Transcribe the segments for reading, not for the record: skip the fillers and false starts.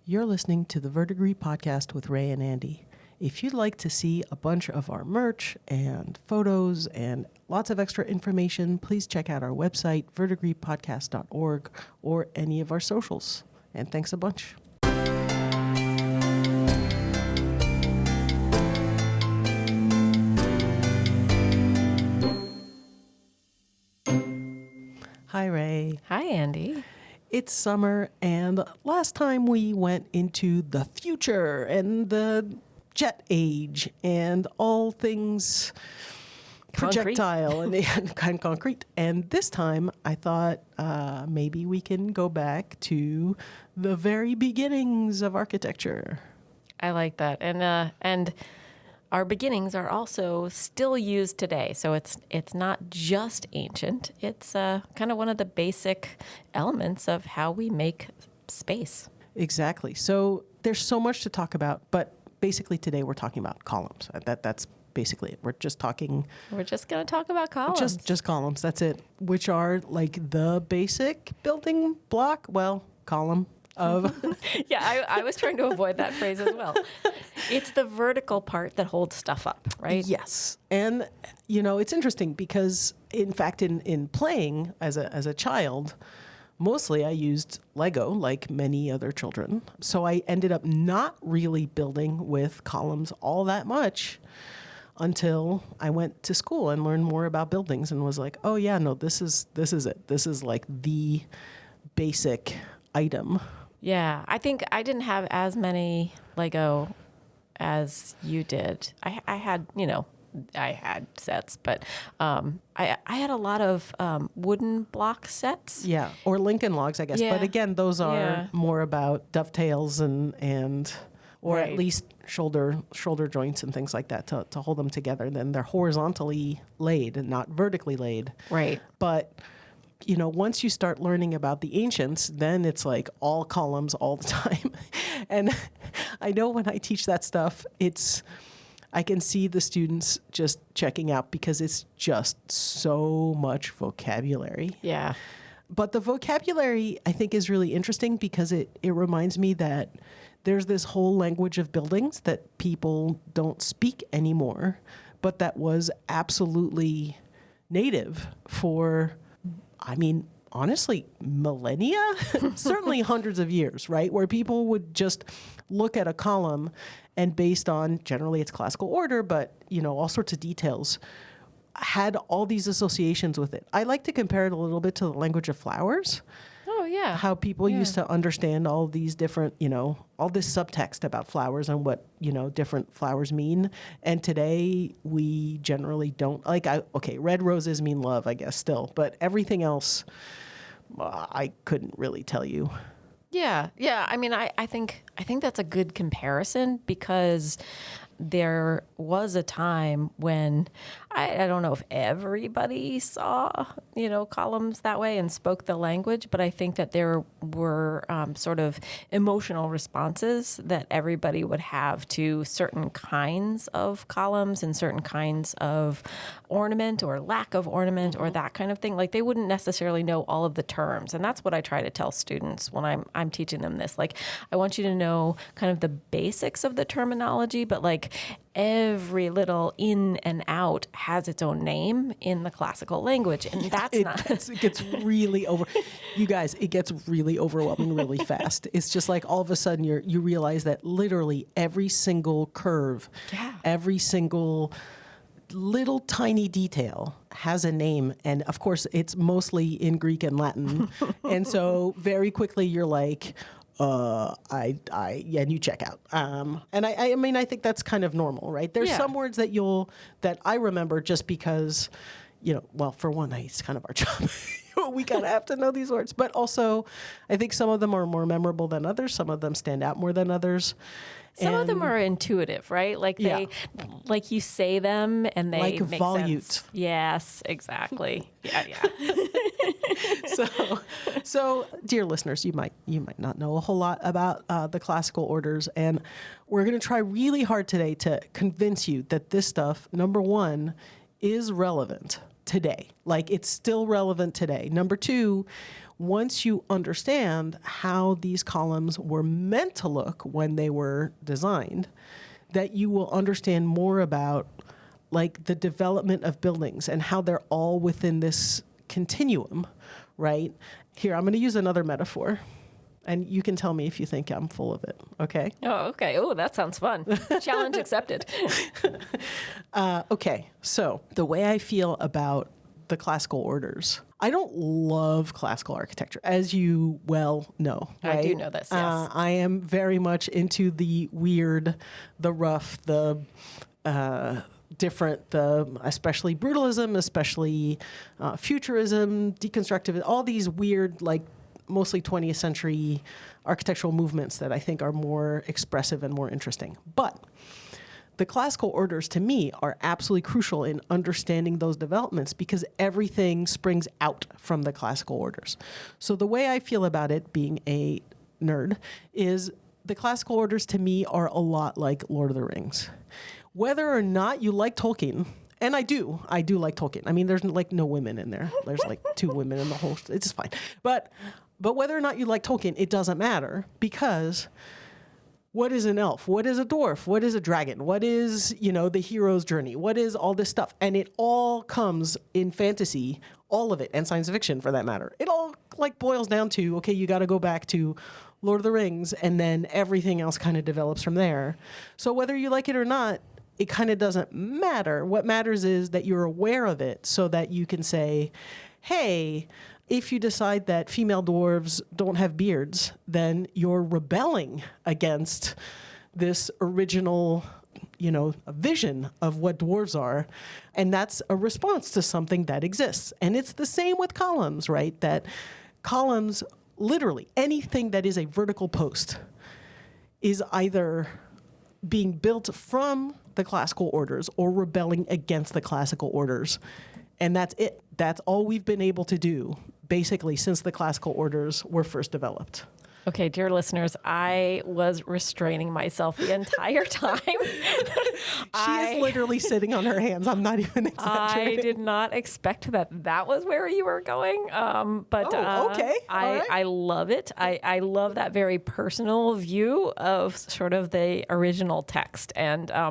You're listening to the Verdigris podcast with Rae and Andi. If you'd like to see a bunch of our merch and photos and lots of extra information, please check out our website, verdigrispodcast.org, or any of our socials. And thanks a bunch. Hi, Rae. Hi, Andi. It's summer, and last time we went into the future and the jet age and all things projectile and kind of concrete. And this time I thought maybe we can go back to the very beginnings of architecture. I like that. And our beginnings are also still used today. So it's not just ancient. It's kind of one of the basic elements of how we make space. Exactly. So there's so much to talk about, but basically today we're talking about columns. That's basically it. We're just going to talk about columns. Just columns. That's it. Which are like the basic building block, column of. Yeah, I was trying to avoid that phrase as well. It's the vertical part that holds stuff up, right? Yes. And, it's interesting because, in fact, in playing as a child, mostly I used Lego like many other children. So I ended up not really building with columns all that much until I went to school and learned more about buildings and was like, oh, yeah, no, this is it. This is like the basic item. Yeah, I think I didn't have as many Lego as you did. I had, I had sets, but I had a lot of wooden block sets. Yeah, or Lincoln logs, I guess. Yeah. But again, those are more about dovetails and or right. At least shoulder joints and things like that to hold them together. Then they're horizontally laid and not vertically laid. Right. But once you start learning about the ancients, then it's like all columns all the time. And I know when I teach that stuff, I can see the students just checking out because it's just so much vocabulary. Yeah. But the vocabulary, I think, is really interesting because it reminds me that there's this whole language of buildings that people don't speak anymore, but that was absolutely native for, honestly, millennia, certainly hundreds of years, right? Where people would just look at a column and based on, generally it's classical order, but, all sorts of details, had all these associations with it. I like to compare it a little bit to the language of flowers. Oh, yeah. How people used to understand all these different, all this subtext about flowers and what, different flowers mean. And today we generally don't. Red roses mean love, I guess, still. But everything else, I couldn't really tell you. Yeah. I think that's a good comparison because there was a time when I don't know if everybody saw, columns that way and spoke the language, but I think that there were sort of emotional responses that everybody would have to certain kinds of columns and certain kinds of ornament or lack of ornament or that kind of thing. Like they wouldn't necessarily know all of the terms. And that's what I try to tell students when I'm teaching them this. Like, I want you to know kind of the basics of the terminology, but like every little in and out has its own name in the classical language. And it gets really you guys, it gets really overwhelming really fast. It's just like all of a sudden you realize that literally every single curve, every single little tiny detail has a name. And of course it's mostly in Greek and Latin. And so very quickly you're like, and you check out. And I think that's kind of normal, right? There's some words that I remember just because, for one, it's kind of our job. We kind of have to know these words. But also, I think some of them are more memorable than others. Some of them stand out more than others. Some of them are intuitive, right? Like like you say them and they like make volute. Sense. Yes, exactly. Yeah. So, dear listeners, you might not know a whole lot about the classical orders, and we're going to try really hard today to convince you that this stuff, number one, is relevant today. Like, it's still relevant today. Number two, once you understand how these columns were meant to look when they were designed, that you will understand more about like the development of buildings and how they're all within this continuum, right? Here, I'm going to use another metaphor. And you can tell me if you think I'm full of it, okay? Oh, okay. Oh, that sounds fun. Challenge accepted. Okay, so the way I feel about the classical orders, I don't love classical architecture, as you well know, right? I do know this, yes. I am very much into the weird, the rough, the different, especially brutalism, especially futurism, deconstructivism, all these weird, like, mostly 20th century architectural movements that I think are more expressive and more interesting. But the classical orders, to me, are absolutely crucial in understanding those developments because everything springs out from the classical orders. So the way I feel about it, being a nerd, is the classical orders to me are a lot like Lord of the Rings. Whether or not you like Tolkien, and I do like Tolkien. I mean, there's like no women in there. There's like 2 women in the whole, it's just fine. But whether or not you like Tolkien, it doesn't matter because what is an elf? What is a dwarf? What is a dragon? What is, the hero's journey? What is all this stuff? And it all comes in fantasy, all of it, and science fiction for that matter. It all like boils down to, okay, you got to go back to Lord of the Rings, and then everything else kind of develops from there. So whether you like it or not, it kind of doesn't matter. What matters is that you're aware of it so that you can say, hey, if you decide that female dwarves don't have beards, then you're rebelling against this original, vision of what dwarves are. And that's a response to something that exists. And it's the same with columns, right? That columns, literally anything that is a vertical post is either being built from the classical orders or rebelling against the classical orders. And that's it. That's all we've been able to do, basically, since the classical orders were first developed. Okay, dear listeners, I was restraining myself the entire time. She is literally sitting on her hands. I'm not even exaggerating. I did not expect that was where you were going. Okay. I love it. I love that very personal view of sort of the original text. And I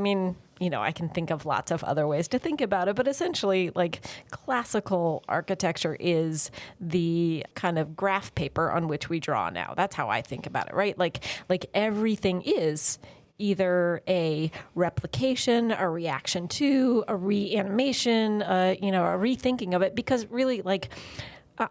mean, I can think of lots of other ways to think about it, but essentially, like, classical architecture is the kind of graph paper on which we draw now. That's how I think about it, right? Like everything is either a replication, a reaction to, a reanimation, a rethinking of it, because really,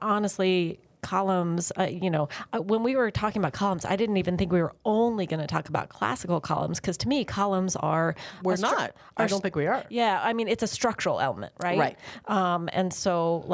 honestly, columns, when we were talking about columns, I didn't even think we were only going to talk about classical columns, because to me, columns are... We're not. I don't think we are. Yeah, I mean, it's a structural element, right? Right. And so,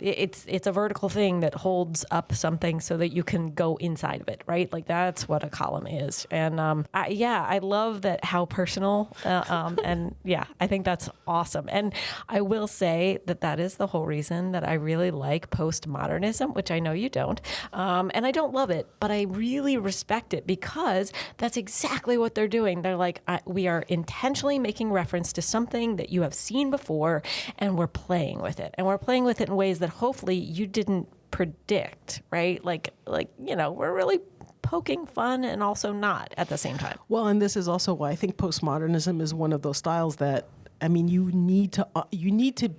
it's a vertical thing that holds up something so that you can go inside of it, right? Like, that's what a column is. And, I love that how personal, and yeah, I think that's awesome. And I will say that is the whole reason that I really like postmodernism, which I know you don't. And I don't love it, but I really respect it because that's exactly what they're doing. They're like, we are intentionally making reference to something that you have seen before, and we're playing with it. And we're playing with it in ways that hopefully you didn't predict, right? We're really poking fun and also not at the same time. Well, and this is also why I think postmodernism is one of those styles that, I mean, you need to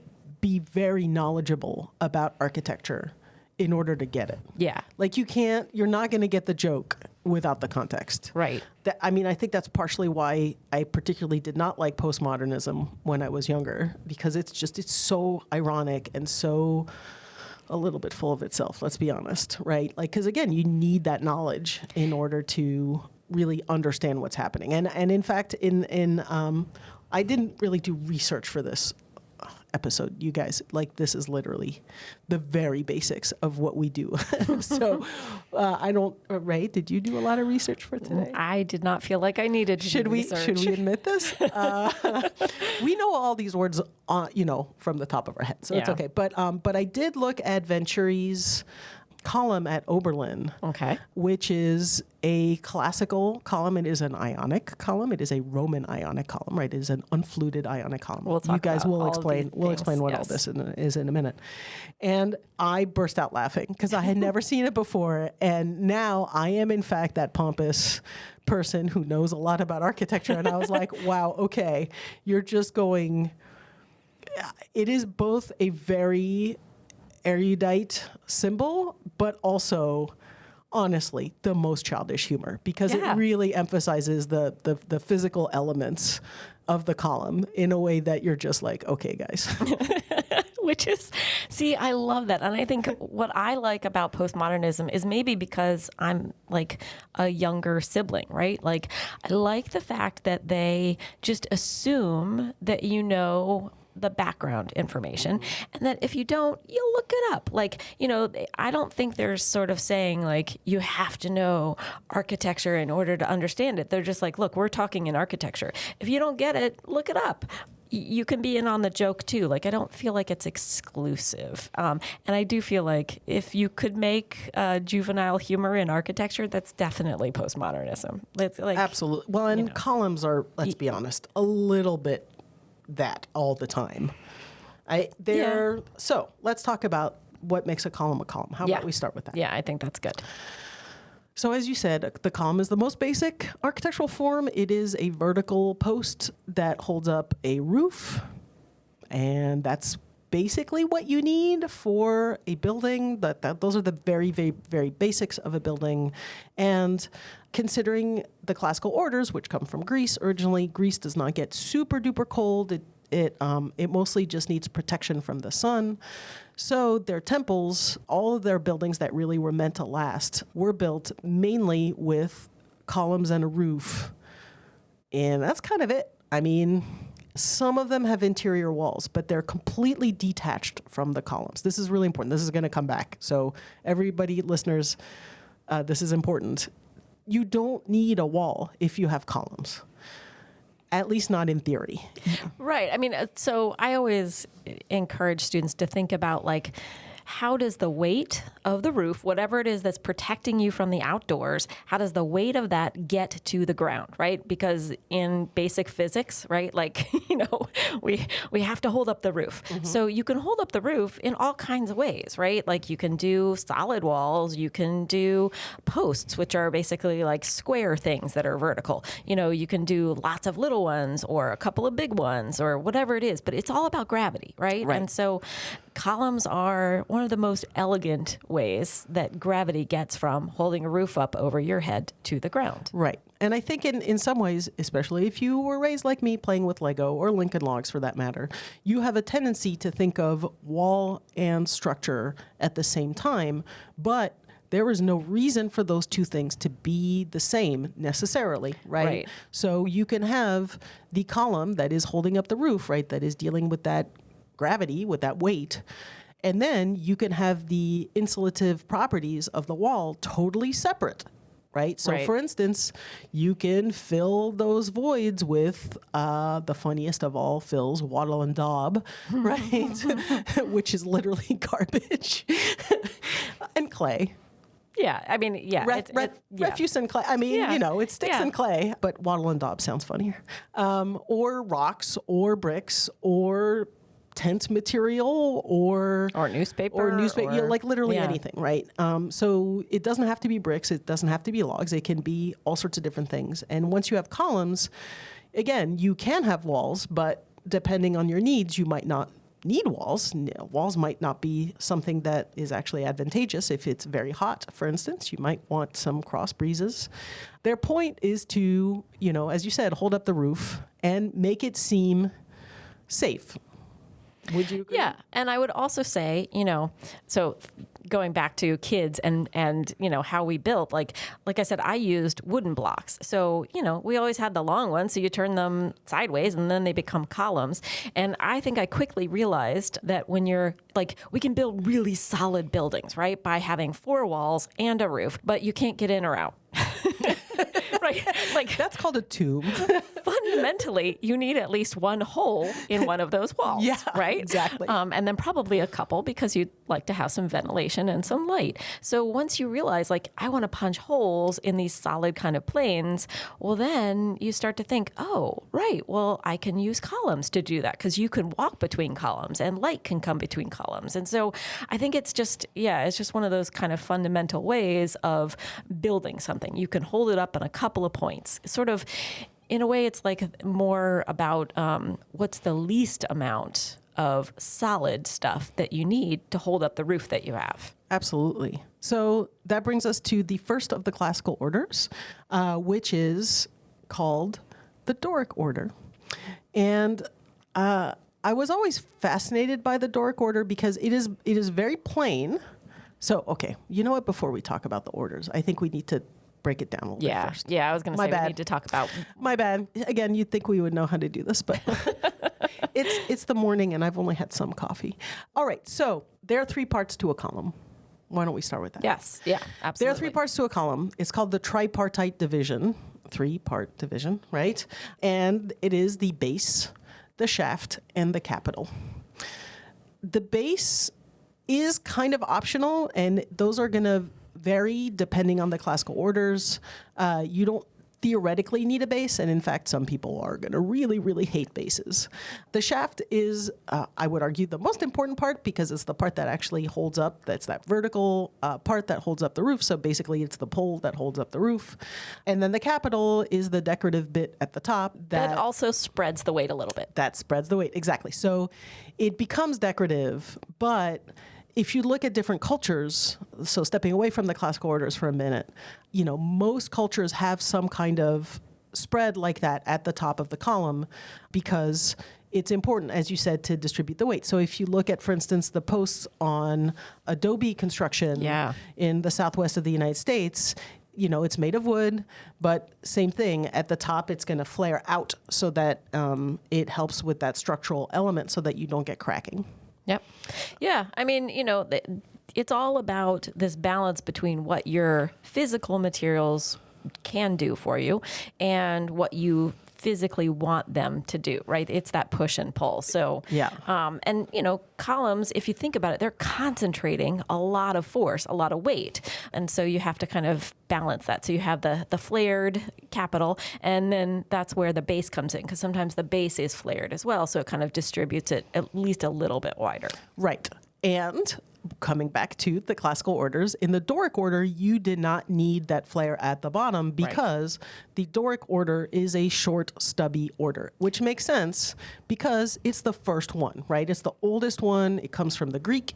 be very knowledgeable about architecture in order to get it. Yeah. Like, you're not going to get the joke without the context. Right. I think that's partially why I particularly did not like postmodernism when I was younger, because it's so ironic and so a little bit full of itself, let's be honest, right? Like, because again, you need that knowledge in order to really understand what's happening. And in fact, I didn't really do research for this episode, you guys. Like, this is literally the very basics of what we do. So I don't, Rae, did you do a lot of research for today? I did not feel like I needed to do research. Should we admit this? We know all these words, from the top of our head, so it's okay. But I did look at Venturi's column at Oberlin, Okay. which is a classical column. It is an ionic column. It is a Roman ionic column, right? It is an unfluted ionic column. We'll talk you guys about will all of explain. these We'll things, explain what all yes. this is in a minute. And I burst out laughing because I had never seen it before, and now I am in fact that pompous person who knows a lot about architecture. And I was like, wow, okay, you're just going. It is both a very erudite symbol, but also, honestly, the most childish humor, because it really emphasizes the physical elements of the column in a way that you're just like, okay, guys. Which is, see, I love that. And I think what I like about postmodernism is maybe because I'm like a younger sibling, right? Like, I like the fact that they just assume that you know the background information, and that if you don't, you'll look it up. Like, you know, I don't think they're sort of saying like you have to know architecture in order to understand it. They're just like, look, we're talking in architecture. If you don't get it, look it up. You can be in on the joke too. Like, I don't feel like it's exclusive. And I do feel like if you could make juvenile humor in architecture, that's definitely postmodernism. It's like, Absolutely. Well, and columns are, let's be honest, a little bit that all the time. So let's talk about what makes a column a column. How about we start with that? Yeah, I think that's good. So as you said, the column is the most basic architectural form. It is a vertical post that holds up a roof, and that's basically what you need for a building. Those are the very, very, very basics of a building. And considering the classical orders, which come from Greece originally, Greece does not get super duper cold. It mostly just needs protection from the sun. So their temples, all of their buildings that really were meant to last, were built mainly with columns and a roof. And that's kind of it. I mean, some of them have interior walls, but they're completely detached from the columns. This is really important. This is going to come back. So everybody, listeners, this is important. You don't need a wall if you have columns. At least not in theory. Right. I mean, so I always encourage students to think about like, how does the weight of the roof, whatever it is that's protecting you from the outdoors, how does the weight of that get to the ground, right? Because in basic physics, right, like, you know, we have to hold up the roof. Mm-hmm. So you can hold up the roof in all kinds of ways, right? Like you can do solid walls, you can do posts, which are basically like square things that are vertical. You know, you can do lots of little ones or a couple of big ones or whatever it is, but it's all about gravity, right? And so columns are one of the most elegant ways that gravity gets from holding a roof up over your head to the ground. Right. And I think in some ways, especially if you were raised like me playing with Lego or Lincoln Logs for that matter, you have a tendency to think of wall and structure at the same time, but there is no reason for those two things to be the same necessarily, right? So you can have the column that is holding up the roof, right, that is dealing with that gravity, with that weight. And then you can have the insulative properties of the wall totally separate, right? So for instance, you can fill those voids with the funniest of all fills, wattle and daub, right? Which is literally garbage and clay. Yeah, I mean, Refuse and clay. I mean, you know, it's sticks and clay, but wattle and daub sounds funnier. Or rocks or bricks or tent material or newspaper you know, like literally anything, right? So it doesn't have to be bricks, it doesn't have to be logs, it can be all sorts of different things. And once you have columns, again, you can have walls, but depending on your needs, you might not need walls. Walls might not be something that is actually advantageous. If it's very hot, for instance, you might want some cross breezes. Their point is to, you know, as you said, hold up the roof and make it seem safe. Would you agree? Yeah. And I would also say, you know, so going back to kids and you know, how we built, like I said, I used wooden blocks. So, you know, we always had the long ones. So you turn them sideways and then they become columns. And I think I quickly realized that when you're like, we can build really solid buildings, right? By having 4 walls and a roof, but you can't get in or out. Right. right? Like That's called a tube. fundamentally, you need at least one hole in one of those walls, Yeah, right? exactly. And then probably a couple because you'd like to have some ventilation and some light. So once you realize, like, I want to punch holes in these solid kind of planes, well, then you start to think, oh, right, well, I can use columns to do that because you can walk between columns and light can come between columns. And so I think it's just one of those kind of fundamental ways of building something. You can hold it up in a couple of points. Sort of, in a way, it's like more about what's the least amount of solid stuff that you need to hold up the roof that you have. Absolutely. So that brings us to the first of the classical orders, which is called the Doric order. And I was always fascinated by the Doric order because it is very plain. So, okay, you know what? Before we talk about the orders, I think we need to break it down a little bit first. Yeah, I was going to say bad. we need to talk about... My bad. Again, you'd think we would know how to do this, but it's the morning and I've only had some coffee. All right, so there are 3 parts to a column. Why don't we start with that? Yes, yeah, absolutely. There are 3 parts to a column. It's called the tripartite division, 3-part division, right? And it is the base, the shaft, and the capital. The base is kind of optional, and those are going to vary depending on the classical orders. You don't theoretically need a base, and in fact, some people are going to really, really hate bases. The shaft is, I would argue, the most important part because it's the part that actually holds up. That's that vertical part that holds up the roof. So basically, it's the pole that holds up the roof. And then the capital is the decorative bit at the top. That also spreads the weight a little bit. That spreads the weight, exactly. So it becomes decorative, but if you look at different cultures, so stepping away from the classical orders for a minute, most cultures have some kind of spread like that at the top of the column because it's important, as you said, to distribute the weight. So if you look at, for instance, the posts on adobe construction in the southwest of the United States, it's made of wood, but same thing. At the top, it's going to flare out so that it helps with that structural element so that you don't get cracking. Yep. Yeah. I mean, it's all about this balance between what your physical materials can do for you and what you physically want them to do, right? It's that push and pull. So, and columns, if you think about it, they're concentrating a lot of force, a lot of weight. And so you have to kind of balance that. So you have the flared capital, and then that's where the base comes in, because sometimes the base is flared as well. So it kind of distributes it at least a little bit wider. Right. And coming back to the classical orders, in the Doric order, you did not need that flare at the bottom because the Doric order is a short, stubby order, which makes sense because it's the first one, right? It's the oldest one. It comes from the Greek,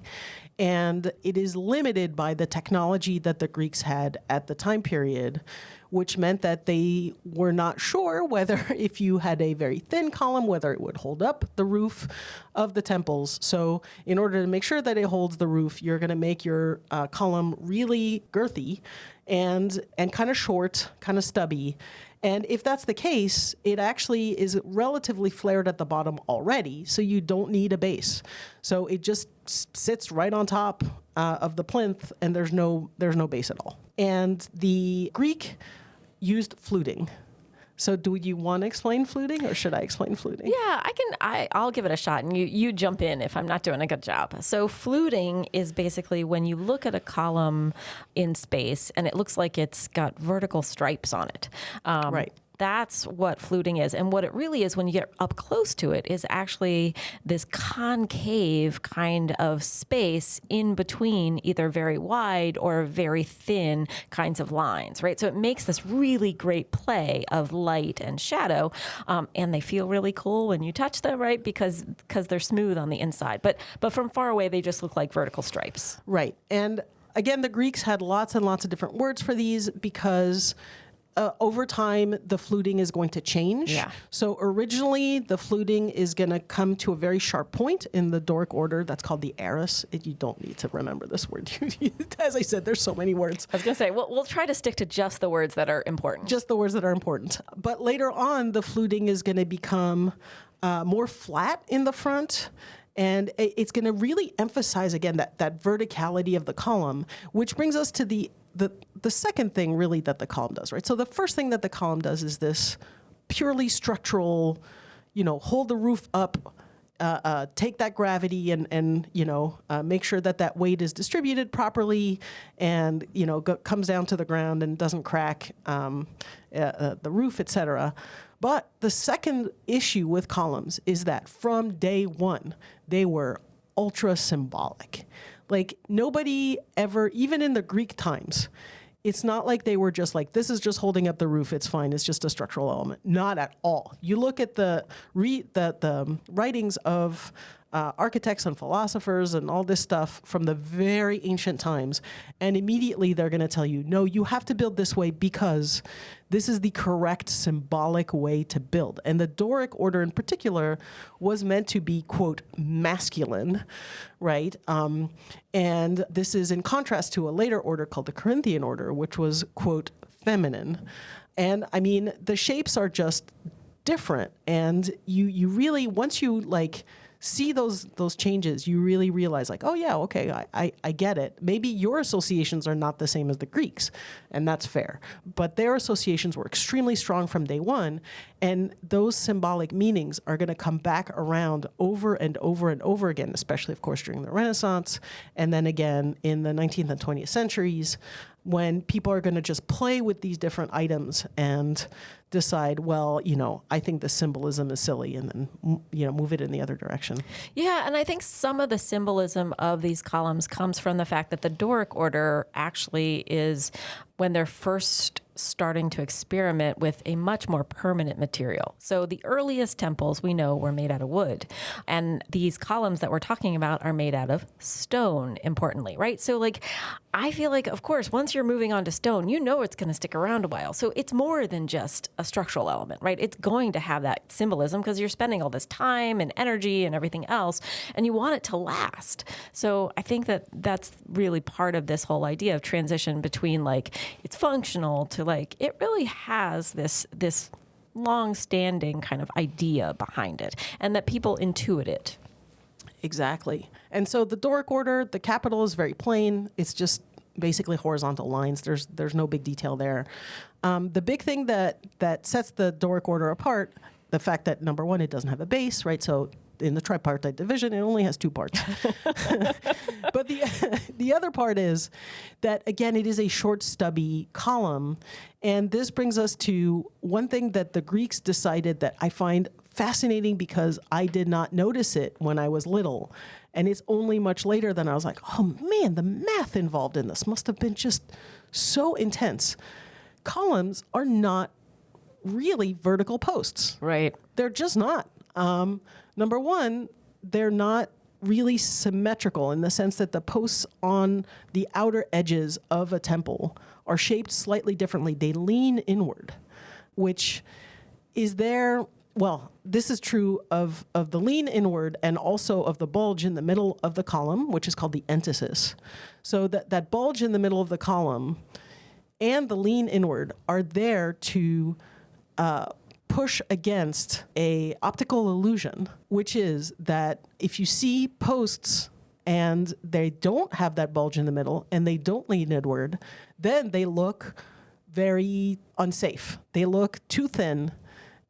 and it is limited by the technology that the Greeks had at the time period, which meant that they were not sure whether if you had a very thin column, whether it would hold up the roof of the temples. So in order to make sure that it holds the roof, you're going to make your column really girthy and kind of short, kind of stubby. And if that's the case, it actually is relatively flared at the bottom already, so you don't need a base. So it just sits right on top of the plinth, and there's no base at all. And the Greek used fluting. So do you want to explain fluting, or should I explain fluting? Yeah, I'll give it a shot, and you jump in if I'm not doing a good job. So fluting is basically when you look at a column in space and it looks like it's got vertical stripes on it. Right. That's what fluting is. And what it really is when you get up close to it is actually this concave kind of space in between either very wide or very thin kinds of lines, right? So it makes this really great play of light and shadow. And they feel really cool when you touch them, right? Because they're smooth on the inside. But from far away, they just look like vertical stripes. Right. And again, the Greeks had lots and lots of different words for these because over time, the fluting is going to change. Yeah. So originally, the fluting is going to come to a very sharp point in the Doric order. That's called the aorist. You don't need to remember this word. As I said, there's so many words. I was going to say, we'll try to stick to just the words that are important. Just the words that are important. But later on, the fluting is going to become more flat in the front. And it's going to really emphasize, again, that verticality of the column, which brings us to the the second thing really that the column does, right? So the first thing that the column does is this purely structural, hold the roof up, take that gravity and make sure that weight is distributed properly and, comes down to the ground and doesn't crack the roof, etc. But the second issue with columns is that from day one, they were ultra symbolic. Like nobody ever, even in the Greek times, it's not like they were just like, this is just holding up the roof. It's fine. It's just a structural element. Not at all. You look at the writings of architects and philosophers and all this stuff from the very ancient times, and immediately they're going to tell you, no, you have to build this way because this is the correct symbolic way to build. And the Doric order in particular was meant to be, quote, masculine, right? And this is in contrast to a later order called the Corinthian order, which was, quote, feminine. And I mean, the shapes are just different. And you really, once you see those changes, you really realize like, oh yeah, okay, I get it. Maybe your associations are not the same as the Greeks, and that's fair. But their associations were extremely strong from day one, and those symbolic meanings are going to come back around over and over and over again, especially, of course, during the Renaissance, and then again in the 19th and 20th centuries, when people are going to just play with these different items and decide, well, I think the symbolism is silly, and then, move it in the other direction. Yeah, and I think some of the symbolism of these columns comes from the fact that the Doric order actually is when they're first starting to experiment with a much more permanent material. So the earliest temples we know were made out of wood. And these columns that we're talking about are made out of stone, importantly, right? So I feel like, of course, once you're moving on to stone, it's going to stick around a while. So it's more than just a structural element, right? It's going to have that symbolism because you're spending all this time and energy and everything else, and you want it to last. So I think that that's really part of this whole idea of transition between it's functional to it really has this long-standing kind of idea behind it, and that people intuit it. Exactly. And so the Doric order, the capital is very plain. It's just basically horizontal lines. There's no big detail there. The big thing that sets the Doric order apart, the fact that, number one, it doesn't have a base, right? So in the tripartite division, it only has two parts. But the other part is that, again, it is a short, stubby column. And this brings us to one thing that the Greeks decided that I find fascinating because I did not notice it when I was little. And it's only much later than I was like, oh man, the math involved in this must have been just so intense. Columns are not really vertical posts. Right. They're just not. Number one, they're not really symmetrical in the sense that the posts on the outer edges of a temple are shaped slightly differently. They lean inward, which is this is true of the lean inward and also of the bulge in the middle of the column, which is called the entasis. So that bulge in the middle of the column and the lean inward are there to push against a optical illusion, which is that if you see posts and they don't have that bulge in the middle and they don't lean inward, then they look very unsafe. They look too thin,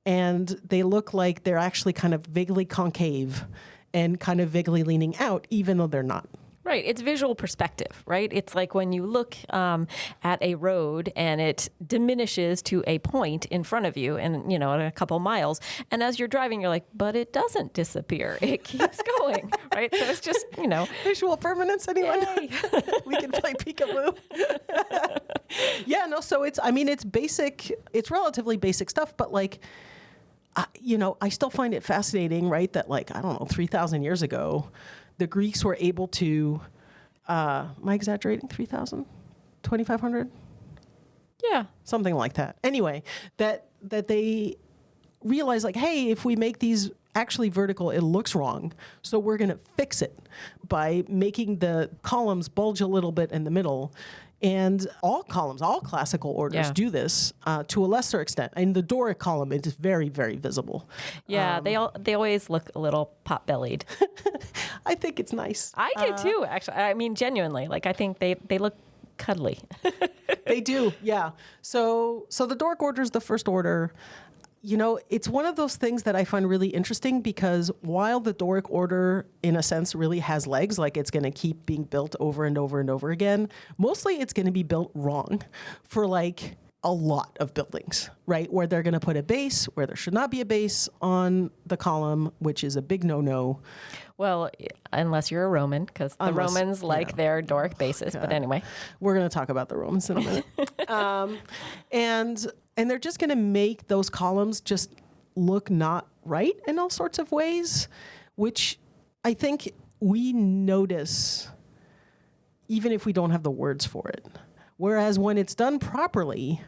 and they look like they're actually kind of vaguely concave and kind of vaguely leaning out, even though they're not. Right. It's visual perspective, right? It's like when you look at a road and it diminishes to a point in front of you and, in a couple miles. And as you're driving, you're like, but it doesn't disappear. It keeps going, right? So it's just, Visual permanence, anyone? We can play peekaboo. Yeah, no, so it's basic. It's relatively basic stuff, but I still find it fascinating, right? That 3,000 years ago, the Greeks were able to, am I exaggerating, 3,000? 2,500? Yeah. Something like that. Anyway, that they realized hey, if we make these actually vertical, it looks wrong. So we're going to fix it by making the columns bulge a little bit in the middle. And all classical orders do this to a lesser extent. In the Doric column, it is very, very visible. Yeah, they always look a little pot-bellied. I think it's nice. I do too, actually. I mean, genuinely. I think they look cuddly. They do, yeah. So the Doric order is the first order. It's one of those things that I find really interesting because while the Doric order, in a sense, really has legs, like it's going to keep being built over and over and over again, mostly it's going to be built wrong for like a lot of buildings, right? Where they're going to put a base where there should not be a base on the column, which is a big no-no. Well, unless you're a Roman, because the Romans like their Doric bases. But anyway. We're going to talk about the Romans in a minute. And they're just going to make those columns just look not right in all sorts of ways, which I think we notice even if we don't have the words for it. Whereas when it's done properly,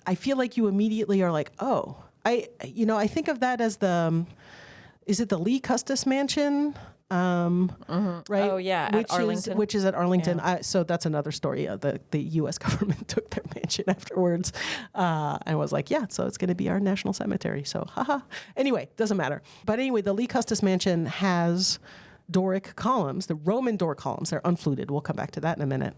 I feel like you immediately are like, oh, I think of that as is it the Lee Custis Mansion? Right? Oh, yeah, at Arlington. Which is at Arlington. Yeah. So that's another story. The U.S. government took their mansion afterwards and was like, yeah, so it's going to be our national cemetery. So, haha. Anyway, doesn't matter. But anyway, the Lee Custis Mansion has Doric columns, the Roman Doric columns. They're unfluted. We'll come back to that in a minute.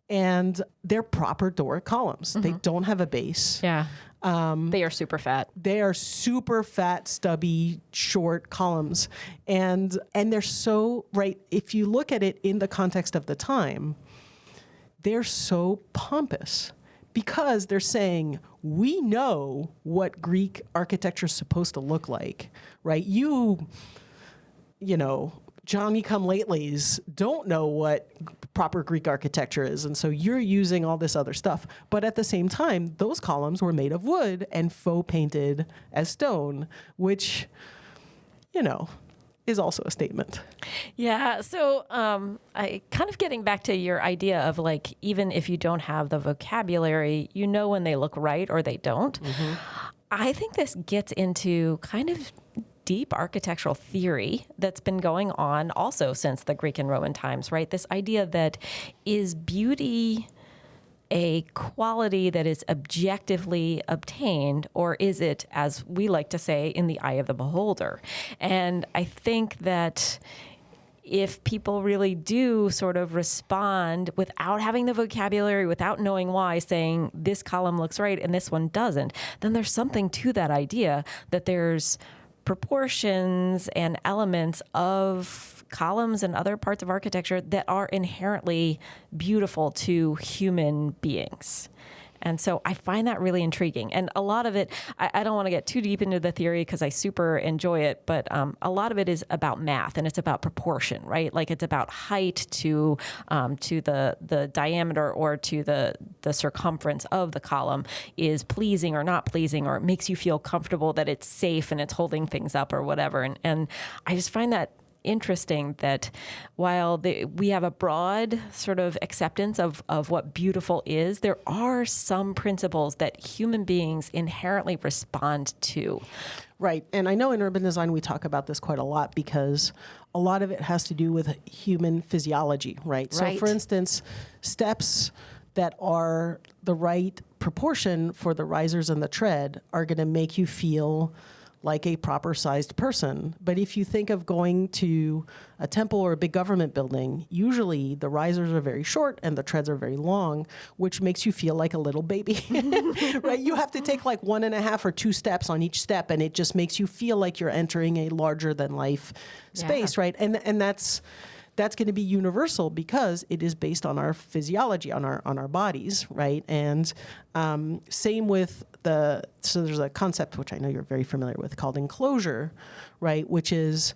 And they're proper Doric columns. They don't have a base. Yeah. They are super fat. They are super fat, stubby, short columns. And they're so, right, if you look at it in the context of the time, they're so pompous because they're saying, we know what Greek architecture is supposed to look like, right? You know, Johnny-come-latelys don't know what proper Greek architecture is, and so you're using all this other stuff. But at the same time, those columns were made of wood and faux painted as stone, which, is also a statement. Yeah, so I kind of getting back to your idea of like, even if you don't have the vocabulary, you know when they look right or they don't. Mm-hmm. I think this gets into kind of deep architectural theory that's been going on also since the Greek and Roman times, right? This idea that is beauty a quality that is objectively obtained, or is it, as we like to say, in the eye of the beholder? And I think that if people really do sort of respond without having the vocabulary, without knowing why, saying this column looks right and this one doesn't, then there's something to that idea that there's proportions and elements of columns and other parts of architecture that are inherently beautiful to human beings. And so I find that really intriguing. And a lot of it, I don't want to get too deep into the theory because I super enjoy it, but a lot of it is about math and it's about proportion, right? Like it's about height to the diameter or to the circumference of the column is pleasing or not pleasing, or it makes you feel comfortable that it's safe and it's holding things up or whatever. And I just find that interesting that while we have a broad sort of acceptance of what beautiful is, there are some principles that human beings inherently respond to. Right. And I know in urban design we talk about this quite a lot because a lot of it has to do with human physiology, right? So for instance, steps that are the right proportion for the risers and the tread are going to make you feel like a proper sized person. But if you think of going to a temple or a big government building, usually the risers are very short and the treads are very long, which makes you feel like a little baby, right? You have to take like 1.5 or 2 steps on each step, and it just makes you feel like you're entering a larger than life space, right? And that's going to be universal because it is based on our physiology, on our bodies, right? And same with so there's a concept which I know you're very familiar with called enclosure, right? Which is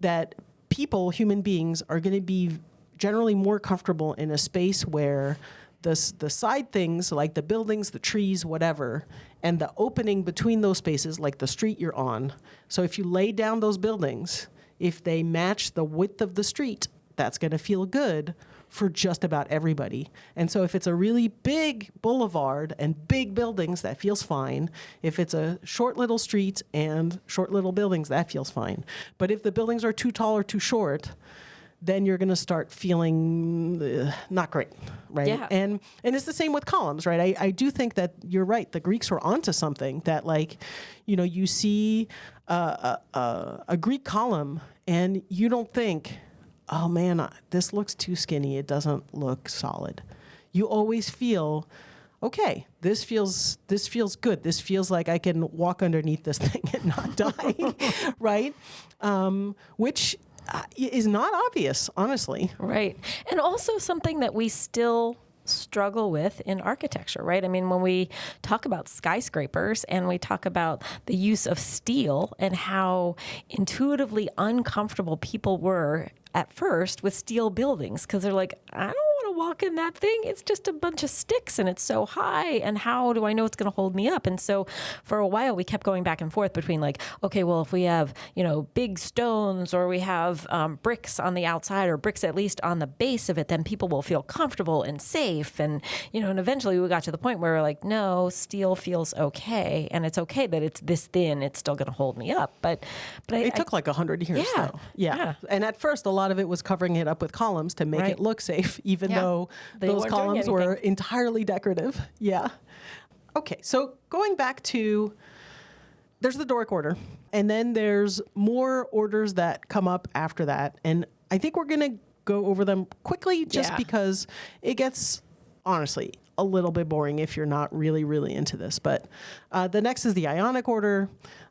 that people, human beings, are going to be generally more comfortable in a space where the side things like the buildings, the trees, whatever, and the opening between those spaces, like the street you're on. So if you lay down those buildings, if they match the width of the street, that's going to feel good for just about everybody. And so if it's a really big boulevard and big buildings, that feels fine. If it's a short little street and short little buildings, that feels fine. But if the buildings are too tall or too short, then you're going to start feeling not great, right? Yeah. And it's the same with columns, right? I do think that you're right. The Greeks were onto something that, like, you see a Greek column and you don't think, oh man, this looks too skinny. It doesn't look solid. You always feel, okay, this feels good. This feels like I can walk underneath this thing and not die, right? Which is not obvious, honestly. Right. And also something that we still struggle with in architecture, right? I mean, when we talk about skyscrapers and we talk about the use of steel and how intuitively uncomfortable people were at first with steel buildings, because they're like, I don't want to walk in that thing. It's just a bunch of sticks and it's so high. And how do I know it's going to hold me up? And so for a while, we kept going back and forth between like, okay, well, if we have, big stones or we have bricks on the outside or bricks at least on the base of it, then people will feel comfortable and safe. And, and eventually we got to the point where we're like, no, steel feels okay. And it's okay that it's this thin. It's still going to hold me up. But it took like 100 years, yeah, though. Yeah. And at first, a lot of it was covering it up with columns to make it look safe, even though those columns were entirely decorative. Yeah. Okay, so going back to, there's the Doric order, and then there's more orders that come up after that. And I think we're going to go over them quickly just because it gets, honestly, a little bit boring if you're not really, really into this. But the next is the Ionic order.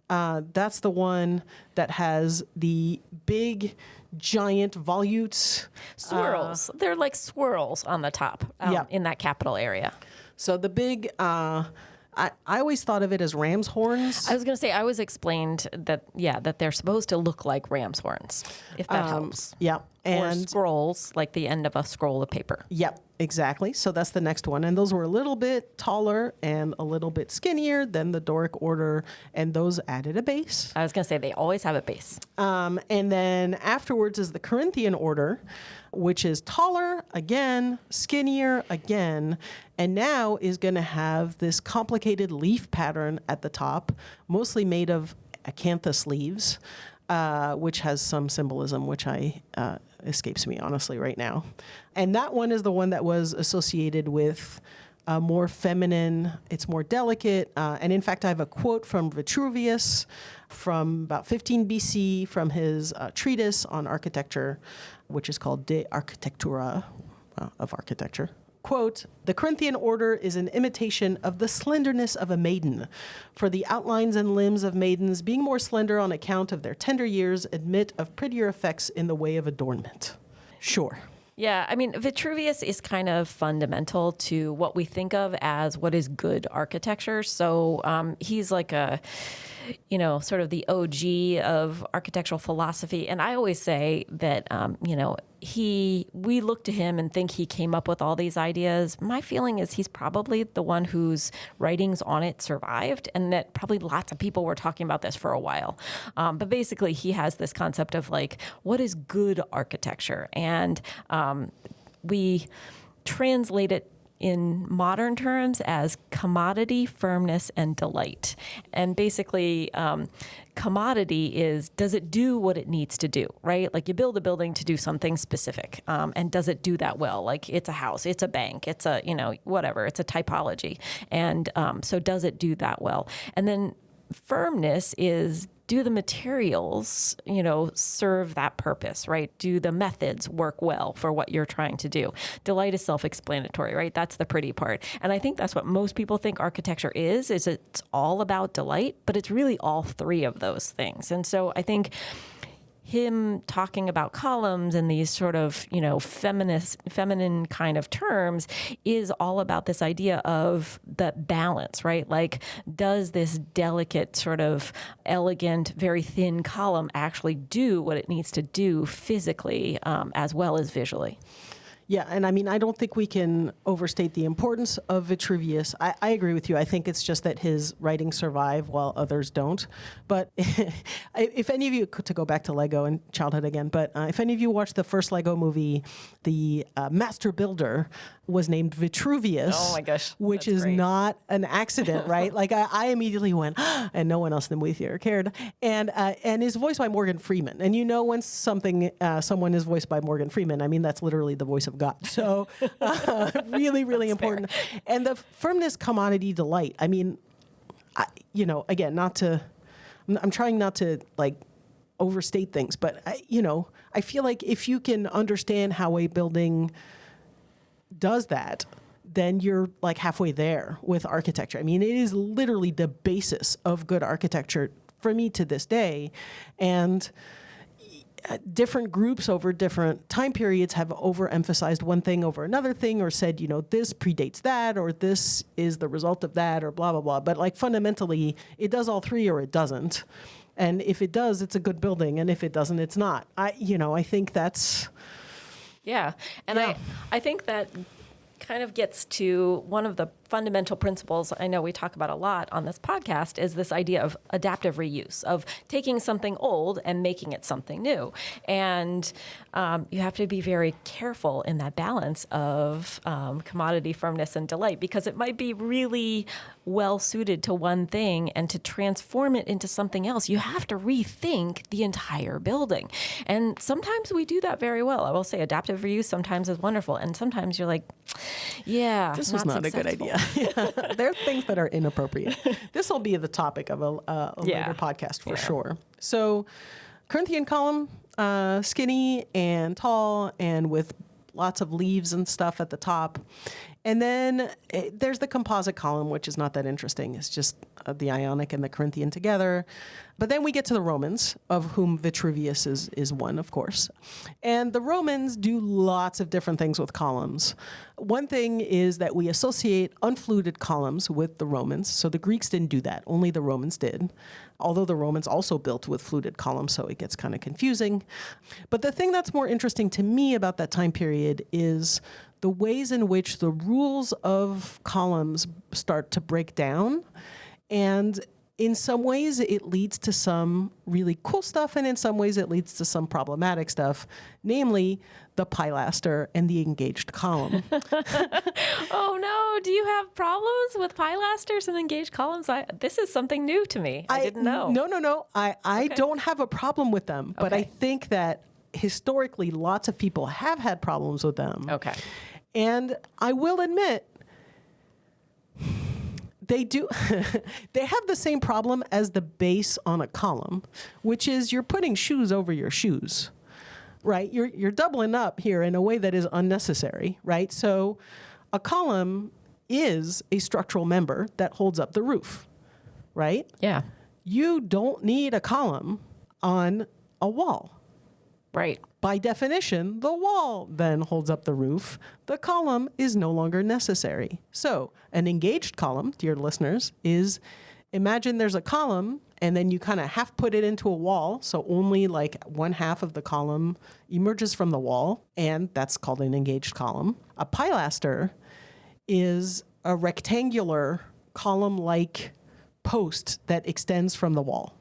That's the one that has the big, giant volutes. Swirls. They're like swirls on the top in that capital area. So the big, I always thought of it as ram's horns. I was going to say, I was explained that they're supposed to look like ram's horns, if that helps. Yeah. Or scrolls, like the end of a scroll of paper. Yep, exactly. So that's the next one. And those were a little bit taller and a little bit skinnier than the Doric order, and those added a base. I was going to say, they always have a base. And then afterwards is the Corinthian order, which is taller again, skinnier again, and now is going to have this complicated leaf pattern at the top, mostly made of acanthus leaves, which has some symbolism, which escapes me, honestly, right now. And that one is the one that was associated with more feminine, it's more delicate. And in fact, I have a quote from Vitruvius from about 15 BC from his treatise on architecture, which is called De Architectura, of architecture. Quote, "The Corinthian order is an imitation of the slenderness of a maiden, for the outlines and limbs of maidens, being more slender on account of their tender years, admit of prettier effects in the way of adornment." Sure. Yeah, I mean, Vitruvius is kind of fundamental to what we think of as what is good architecture. So he's like a, sort of the OG of architectural philosophy. And I always say that, we look to him and think he came up with all these ideas. My feeling is he's probably the one whose writings on it survived, and that probably lots of people were talking about this for a while. But basically, he has this concept of like, what is good architecture? And we translate it in modern terms as commodity, firmness, and delight. And basically, commodity is, does it do what it needs to do, right? Like you build a building to do something specific, and does it do that well? Like it's a house, it's a bank, it's a, whatever, it's a typology. And so does it do that well? And then firmness is, do the materials, serve that purpose, right? Do the methods work well for what you're trying to do? Delight is self-explanatory, right? That's the pretty part. And I think that's what most people think architecture is it's all about delight, but it's really all three of those things. And so I think him talking about columns and these sort of, feminine kind of terms is all about this idea of the balance, right? Like, does this delicate, sort of elegant, very thin column actually do what it needs to do physically as well as visually? Yeah, and I mean, I don't think we can overstate the importance of Vitruvius. I agree with you. I think it's just that his writings survive while others don't. But if any of you, to go back to Lego and childhood again, but if any of you watched the first Lego movie, the master builder was named Vitruvius. Oh my gosh. Which is not an accident, right? Like I immediately went, and no one else in the movie theater cared. And is voiced by Morgan Freeman. And when someone is voiced by Morgan Freeman, I mean, that's literally the voice of God. So really, really important. Fair. And the firmness, commodity, delight. I mean, again, I'm trying not to like overstate things, but I feel like if you can understand how a building does that, then you're like halfway there with architecture. I mean, it is literally the basis of good architecture for me to this day. And different groups over different time periods have overemphasized one thing over another thing, or said, this predates that, or this is the result of that, or blah, blah, blah. But like fundamentally, it does all three or it doesn't. And if it does, it's a good building. And if it doesn't, it's not. I think that's... Yeah. And yeah. I think that kind of gets to one of the fundamental principles I know we talk about a lot on this podcast, is this idea of adaptive reuse, of taking something old and making it something new. And you have to be very careful in that balance of commodity, firmness, and delight, because it might be really well suited to one thing, and to transform it into something else, you have to rethink the entire building. And sometimes we do that very well. I will say adaptive reuse sometimes is wonderful. And sometimes you're like, yeah, this was not a good idea. There are things that are inappropriate. This will be the topic of a later podcast for sure. So Corinthian column, skinny and tall and with lots of leaves and stuff at the top. And then there's the composite column, which is not that interesting. It's just the Ionic and the Corinthian together. But then we get to the Romans, of whom Vitruvius is one, of course. And the Romans do lots of different things with columns. One thing is that we associate unfluted columns with the Romans. So the Greeks didn't do that. Only the Romans did. Although the Romans also built with fluted columns, so it gets kind of confusing. But the thing that's more interesting to me about that time period is the ways in which the rules of columns start to break down. And in some ways, it leads to some really cool stuff, and in some ways, it leads to some problematic stuff, namely the pilaster and the engaged column. Oh, no. Do you have problems with pilasters and engaged columns? This is something new to me. I didn't know. No. I don't have a problem with them, but I think that historically, lots of people have had problems with them. Okay. And I will admit, they do. They have the same problem as the base on a column, which is you're putting shoes over your shoes, right? You're doubling up here in a way that is unnecessary, right? So a column is a structural member that holds up the roof, right? Yeah. You don't need a column on a wall. Right. By definition, the wall then holds up the roof. The column is no longer necessary. So an engaged column, dear listeners, is imagine there's a column and then you kind of half put it into a wall. So only like one half of the column emerges from the wall, and that's called an engaged column. A pilaster is a rectangular column-like post that extends from the wall,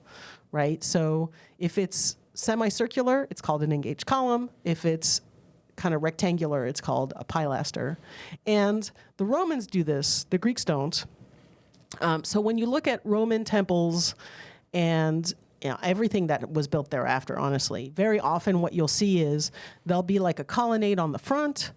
right? So if it's semicircular, it's called an engaged column. If it's kind of rectangular, it's called a pilaster. And the Romans do this, the Greeks don't. So when you look at Roman temples and everything that was built thereafter, honestly, very often what you'll see is there'll be like a colonnade on the front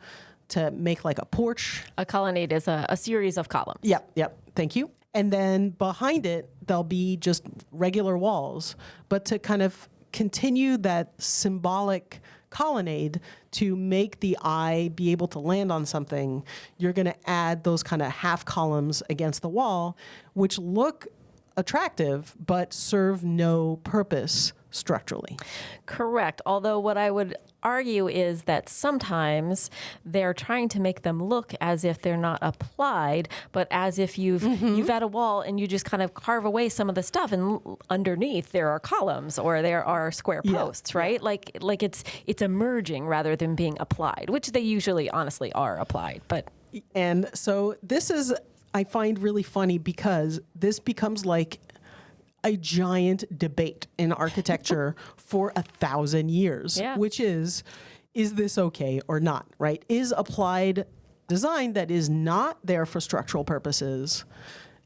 to make like a porch. A colonnade is a series of columns. Yep. Thank you. And then behind it, there'll be just regular walls. But to kind of continue that symbolic colonnade, to make the eye be able to land on something, you're going to add those kind of half columns against the wall, which look attractive but serve no purpose structurally. Correct. Although what I would argue is that sometimes they're trying to make them look as if they're not applied, but as if you've had a wall and you just kind of carve away some of the stuff, and underneath there are columns or there are square posts, right? Yeah. Like it's emerging rather than being applied, which they usually honestly are applied. And so this is, I find, really funny, because this becomes like a giant debate in architecture for 1,000 years, which is this okay or not, right? Is applied design that is not there for structural purposes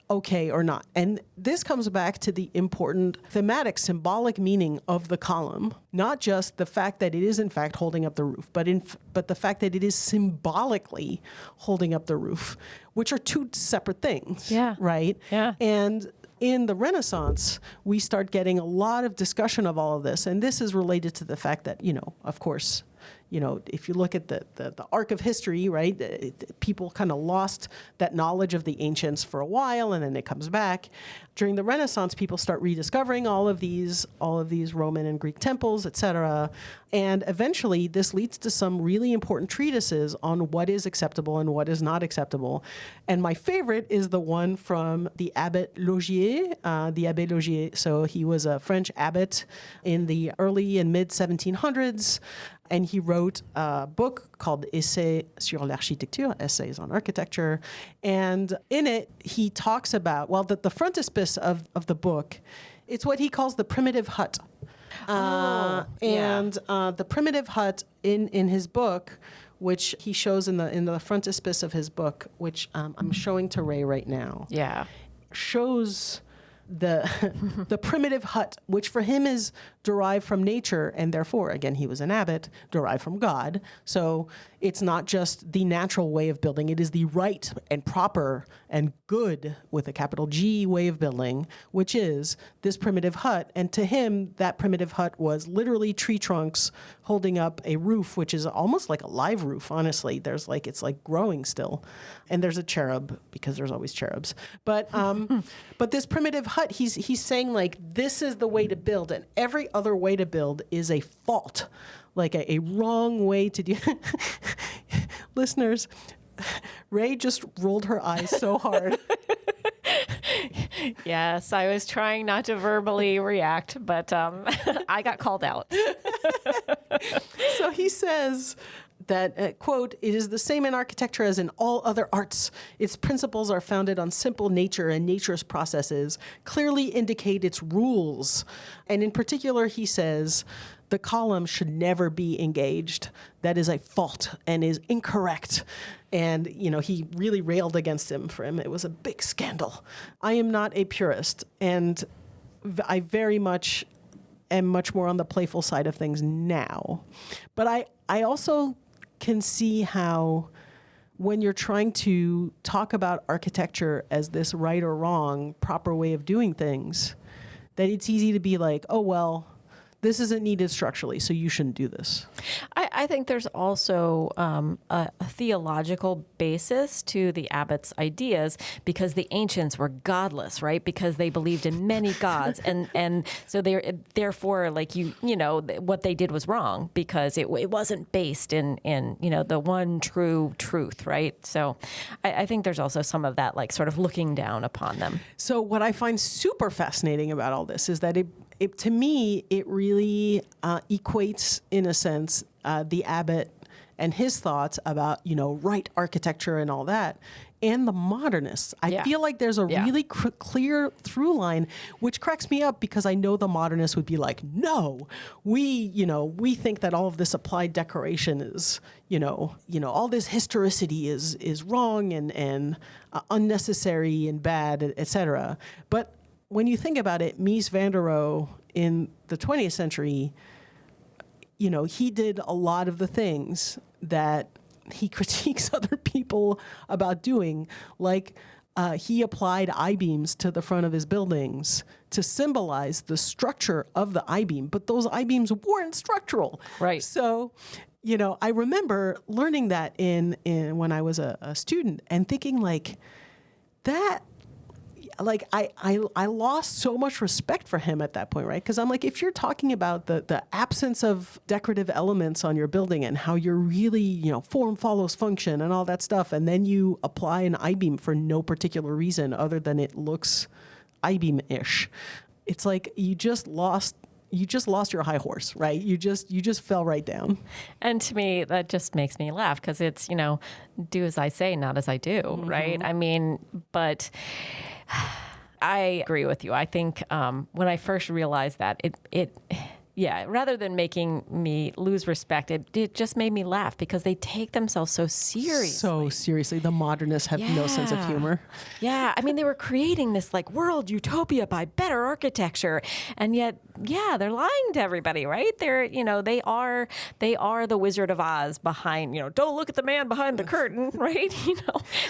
okay or not? And this comes back to the important thematic, symbolic meaning of the column, not just the fact that it is in fact holding up the roof, but the fact that it is symbolically holding up the roof, which are two separate things, right? Yeah. And in the Renaissance, we start getting a lot of discussion of all of this. And this is related to the fact that, of course, if you look at the arc of history, right, people kind of lost that knowledge of the ancients for a while, and then it comes back. During the Renaissance, people start rediscovering all of these Roman and Greek temples, etc. And eventually, this leads to some really important treatises on what is acceptable and what is not acceptable. And my favorite is the one from the abbot Logier, the Abbé Logier. So he was a French abbot in the early and mid 1700s. And he wrote a book called Essai sur l'architecture, Essays on Architecture. And in it, he talks about, the frontispiece of the book, it's what he calls the primitive hut. The primitive hut in his book, which he shows in the frontispiece of his book, which I'm showing to Rae right now, shows the primitive hut, which for him is derived from nature, and therefore, again, he was an abbot, derived from God. So it's not just the natural way of building, it is the right and proper and good, with a capital G, way of building, which is this primitive hut. And to him, that primitive hut was literally tree trunks holding up a roof, which is almost like a live roof, honestly. It's like growing still. And there's a cherub, because there's always cherubs. But this primitive hut, he's saying, like, this is the way to build, and every other way to build is a fault, like a wrong way to do. Listeners, Rae just rolled her eyes so hard. Yes, I was trying not to verbally react, but I got called out. So he says that, quote, "It is the same in architecture as in all other arts. Its principles are founded on simple nature, and nature's processes clearly indicate its rules." And in particular, he says, the column should never be engaged. That is a fault and is incorrect. And, he really railed against him for him. It was a big scandal. I am not a purist, and I very much am much more on the playful side of things now. But I also can see how, when you're trying to talk about architecture as this right or wrong, proper way of doing things, that it's easy to be like, oh, well, this isn't needed structurally, so you shouldn't do this. I think there's also a theological basis to the abbot's ideas, because the ancients were godless, right? Because they believed in many gods, and so therefore, like what they did was wrong, because it wasn't based in the one true truth, right? So I think there's also some of that, like, sort of looking down upon them. So what I find super fascinating about all this is that to me, it really equates, in a sense, the abbot and his thoughts about, right architecture and all that, and the modernists. I feel like there's a really clear through line, which cracks me up, because I know the modernists would be like, no, we think that all of this applied decoration is, all this historicity is wrong and unnecessary and bad, et cetera. But when you think about it, Mies van der Rohe in the 20th century, he did a lot of the things that he critiques other people about doing. Like, he applied I-beams to the front of his buildings to symbolize the structure of the I-beam, but those I-beams weren't structural. Right. So, I remember learning that in when I was a student, and thinking like that. Like, I lost so much respect for him at that point, right? Because I'm like, if you're talking about the absence of decorative elements on your building and how you're really, form follows function and all that stuff, and then you apply an I-beam for no particular reason other than it looks I-beam-ish, it's like you just lost your high horse, right? You just fell right down. And to me, that just makes me laugh, because it's, do as I say, not as I do, right? I mean, but I agree with you. I think when I first realized that, it rather than making me lose respect, it just made me laugh, because they take themselves so seriously. So seriously. The modernists have no sense of humor. Yeah. I mean, they were creating this like world utopia by better architecture. And yet, they're lying to everybody, right? They're, they are the Wizard of Oz behind, don't look at the man behind the curtain, right?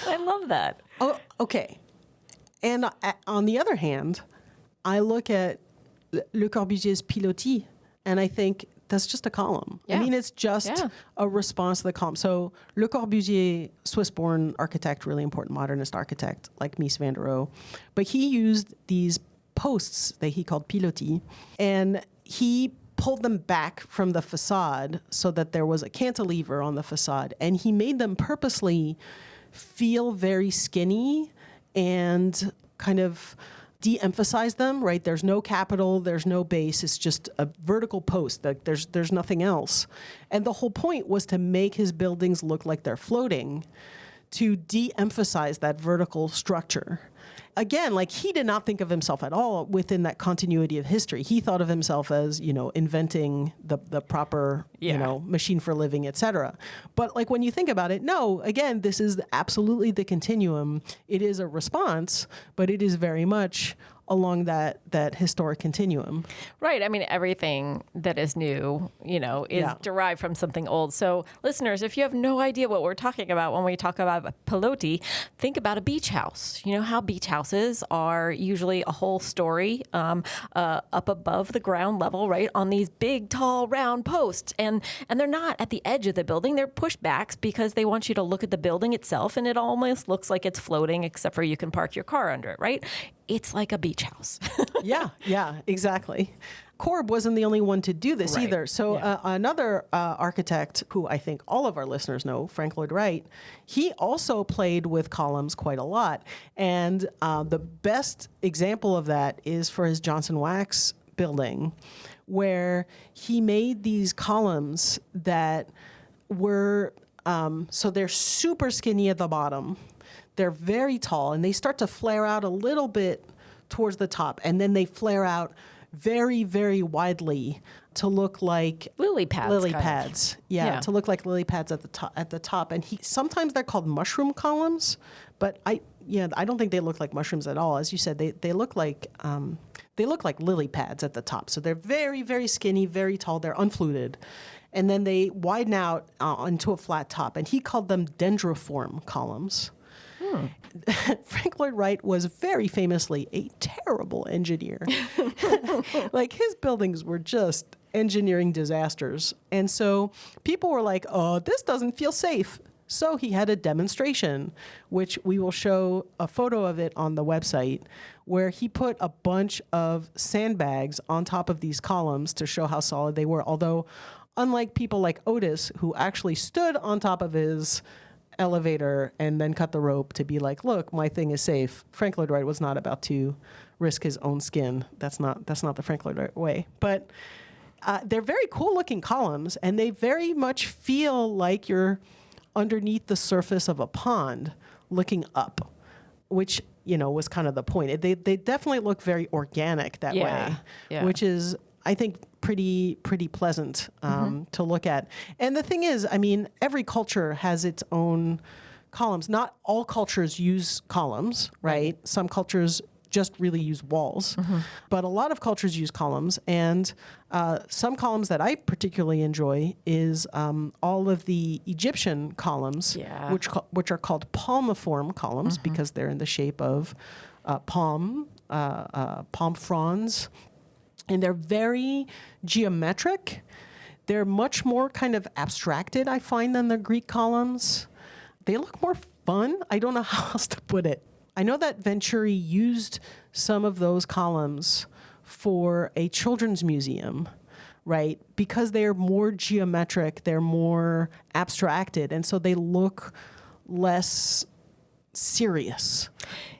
I love that. Oh, okay. And on the other hand, I look at Le Corbusier's pilotis, and I think that's just a column. Yeah. I mean, it's just a response to the column. So Le Corbusier, Swiss-born architect, really important modernist architect, like Mies van der Rohe. But he used these posts that he called pilotis, and he pulled them back from the facade so that there was a cantilever on the facade. And he made them purposely feel very skinny and kind of de-emphasize them, right? There's no capital, there's no base, it's just a vertical post. Like there's nothing else. And the whole point was to make his buildings look like they're floating, to de-emphasize that vertical structure. Again, like he did not think of himself at all within that continuity of history. He thought of himself as, inventing the proper, machine for living, et cetera. But like when you think about it, no, again, this is absolutely the continuum. It is a response, but it is very much along that historic continuum. Right. I mean, everything that is new, is derived from something old. So listeners, if you have no idea what we're talking about when we talk about pilotis, think about a beach house. You know how beach houses are usually a whole story up above the ground level, right, on these big, tall, round posts. And they're not at the edge of the building. They're pushed backs because they want you to look at the building itself, and it almost looks like it's floating, except for you can park your car under it, right? It's like a beach house. Yeah, exactly. Corb wasn't the only one to do this either. So another architect who I think all of our listeners know, Frank Lloyd Wright, he also played with columns quite a lot. And the best example of that is for his Johnson Wax building, where he made these columns that were, so they're super skinny at the bottom. They're very tall, and they start to flare out a little bit towards the top, and then they flare out very, very widely to look like lily pads. Yeah, to look like lily pads at the top. And sometimes they're called mushroom columns, but I don't think they look like mushrooms at all. As you said, they look like lily pads at the top. So they're very, very skinny, very tall. They're unfluted. And then they widen out onto a flat top. And he called them dendriform columns. Frank Lloyd Wright was very famously a terrible engineer. Like his buildings were just engineering disasters. And so people were like, oh, this doesn't feel safe. So he had a demonstration, which we will show a photo of it on the website, where he put a bunch of sandbags on top of these columns to show how solid they were. Although, unlike people like Otis, who actually stood on top of his elevator and then cut the rope to be like, look, my thing is safe, Frank Lloyd Wright was not about to risk his own skin. That's not the Frank Lloyd Wright way. But they're very cool looking columns, and they very much feel like you're underneath the surface of a pond looking up, which was kind of the point. They definitely look very organic that way, which is, I think, pretty pleasant to look at. And the thing is, I mean, every culture has its own columns. Not all cultures use columns, right? Some cultures just really use walls. But a lot of cultures use columns. And some columns that I particularly enjoy is all of the Egyptian columns, which are called palmiform columns because they're in the shape of palm fronds. And they're very geometric. They're much more kind of abstracted, I find, than the Greek columns. They look more fun. I don't know how else to put it. I know that Venturi used some of those columns for a children's museum, right? Because they're more geometric, they're more abstracted, and so they look less serious.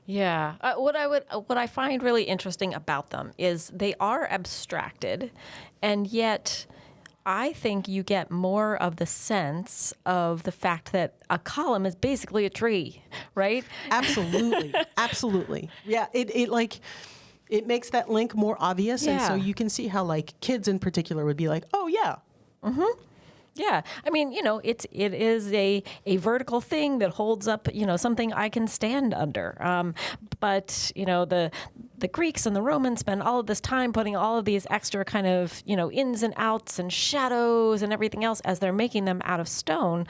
Yeah. What I find really interesting about them is they are abstracted, and yet I think you get more of the sense of the fact that a column is basically a tree, right? Absolutely. Yeah. It makes that link more obvious, and so you can see how like kids in particular would be like, oh yeah. Yeah, I mean, it is a vertical thing that holds up, something I can stand under. But the the Greeks and the Romans spend all of this time putting all of these extra kind of, ins and outs and shadows and everything else as they're making them out of stone.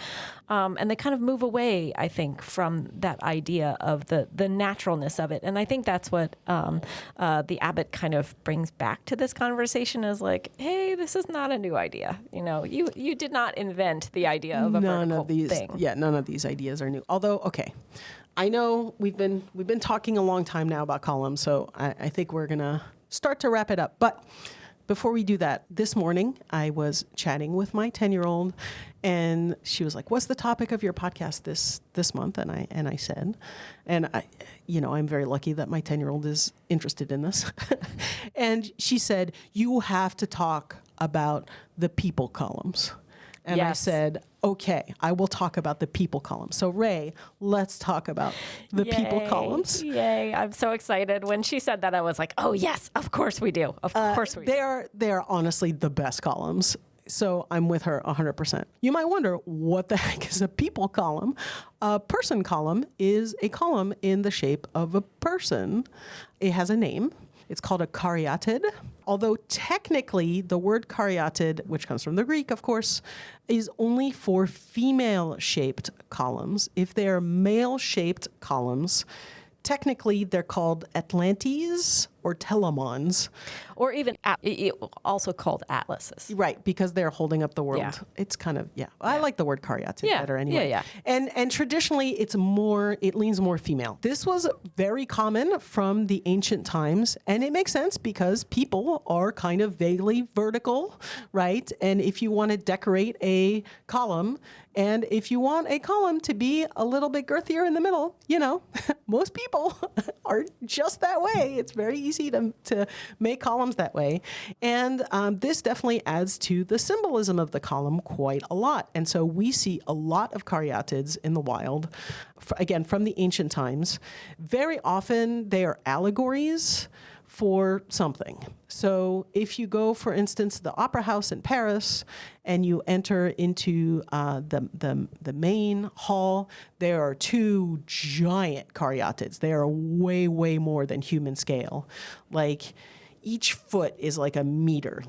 And they kind of move away, I think, from that idea of the naturalness of it. And I think that's what the abbot kind of brings back to this conversation is like, hey, this is not a new idea. You did not invent the idea of a vertical thing. Yeah, none of these ideas are new. Although, okay, I know we've been talking a long time now about columns, so I think we're gonna start to wrap it up. But before we do that, this morning I was chatting with my 10-year-old, and she was like, "What's the topic of your podcast this month?" And I said, and I'm very lucky that my 10-year-old is interested in this. And she said, "You have to talk about the people columns." And yes. I said, okay, I will talk about the people column. So Rae, let's talk about the people columns. Yay. I'm so excited. When she said that, I was like, oh yes, of course we do. Of course we do. They are honestly the best columns. So I'm with her 100%. You might wonder, what the heck is a people column? A person column is a column in the shape of a person. It has a name. It's called a caryatid, although technically the word caryatid, which comes from the Greek, of course, is only for female-shaped columns. If they're male-shaped columns, technically they're called atlantes or telamons. Or even also called atlases. Right, because they're holding up the world. Yeah. It's kind of, I like the word caryatid better anyway. Yeah. And traditionally it leans more female. This was very common from the ancient times, and it makes sense because people are kind of vaguely vertical, right? And if you want to decorate a column, and if you want a column to be a little bit girthier in the middle, most people are just that way. It's very easy to make columns that way. And this definitely adds to the symbolism of the column quite a lot. And so we see a lot of caryatids in the wild, again, from the ancient times. Very often they are allegories for something. So if you go, for instance, the Opera House in Paris, and you enter into the main hall, there are two giant caryatids. They are way, way more than human scale. Like, each foot is like a meter.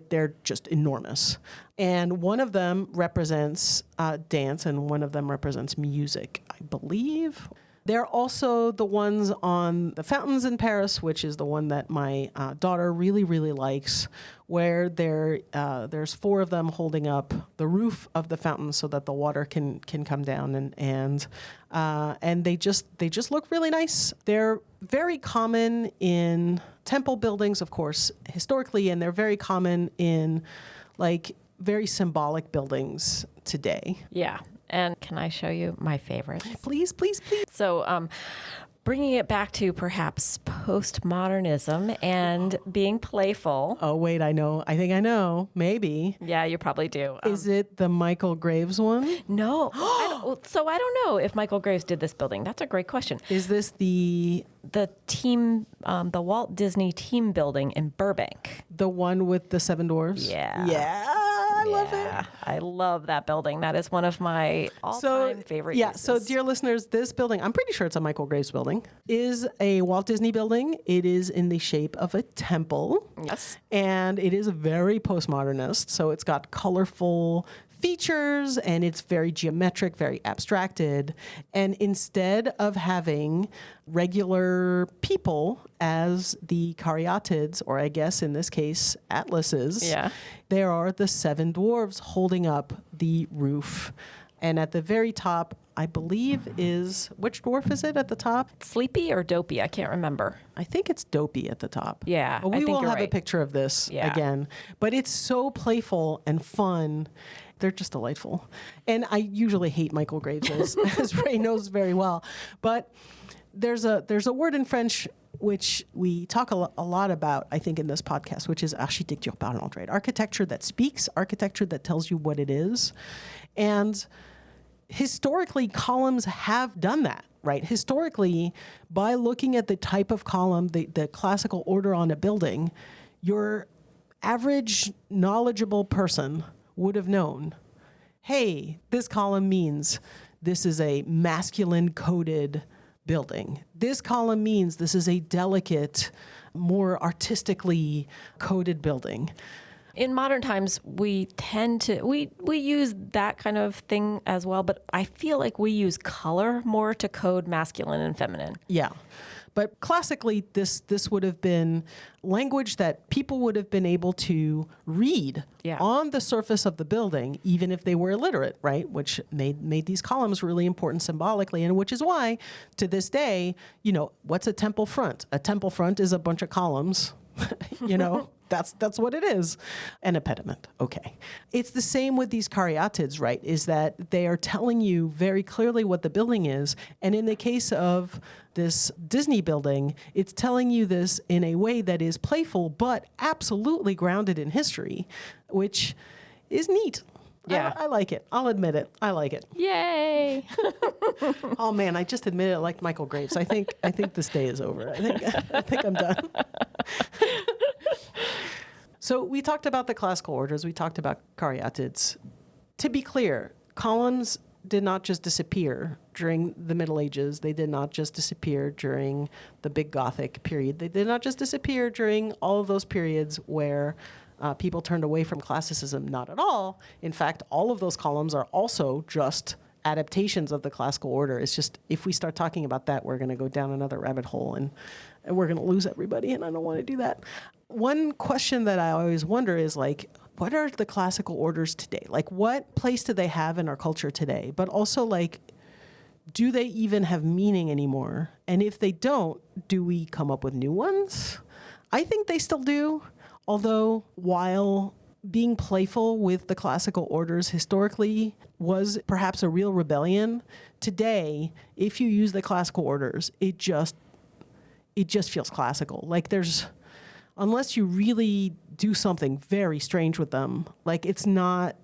They're just enormous. And one of them represents dance, and one of them represents music, I believe. They're also the ones on the fountains in Paris, which is the one that my daughter really, really likes, where there's four of them holding up the roof of the fountain so that the water can come down, and they just look really nice. They're very common in temple buildings, of course, historically, and they're very common in very symbolic buildings today. Yeah. And can I show you my favorites? Please, please, please. So bringing it back to perhaps postmodernism and being playful. Oh, wait, I know. I think I know. Maybe. Yeah, you probably do. Is it the Michael Graves one? No. I don't know if Michael Graves did this building. That's a great question. Is this the Walt Disney team building in Burbank? The one with the seven dwarfs? Yeah. Yeah. I love it. I love that building. That is one of my all-time favorite uses. So dear listeners, this building, I'm pretty sure it's a Michael Graves building, is a Walt Disney building. It is in the shape of a temple. Yes. And it is very postmodernist. So it's got colorful features, and it's very geometric, very abstracted. And instead of having regular people as the caryatids, or I guess in this case, atlases, there are the seven dwarves holding up the roof. And at the very top, I believe which dwarf is it at the top? Sleepy or Dopey? I can't remember. I think it's Dopey at the top. Yeah, but we will have a picture of this again. But it's so playful and fun. They're just delightful. And I usually hate Michael Graves, as Rae knows very well. But there's a word in French which we talk a lot about, I think, in this podcast, which is architecture parlante, right? Architecture that speaks, architecture that tells you what it is. And historically, columns have done that, right? Historically, by looking at the type of column, the classical order on a building, your average knowledgeable person would have known, hey, this column means this is a masculine coded building. This column means this is a delicate, more artistically coded building. In modern times, we tend to, we use that kind of thing as well, but I feel like we use color more to code masculine and feminine. Yeah. But classically, this would have been language that people would have been able to read on the surface of the building, even if they were illiterate, right? Which made these columns really important symbolically, and which is why, to this day, what's a temple front? A temple front is a bunch of columns, That's what it is. An impediment. Okay. It's the same with these caryatids, right? Is that they are telling you very clearly what the building is. And in the case of this Disney building, it's telling you this in a way that is playful, but absolutely grounded in history, which is neat. Yeah. I like it. I'll admit it. I like it. Yay. Oh man, I just admitted I like Michael Graves. I think this day is over. I think I'm done. So we talked about the classical orders. We talked about caryatids. To be clear, columns did not just disappear during the Middle Ages. They did not just disappear during the Big Gothic period. They did not just disappear during all of those periods where people turned away from classicism. Not at all. In fact, all of those columns are also just adaptations of the classical order. It's just, if we start talking about that, we're going to go down another rabbit hole and we're going to lose everybody, and I don't want to do that. One question that I always wonder is, what are the classical orders today? What place do they have in our culture today? But also, do they even have meaning anymore? And if they don't, do we come up with new ones? I think they still do. Although, while being playful with the classical orders historically was perhaps a real rebellion, today, if you use the classical orders, it just feels classical. Unless you really do something very strange with them, it's not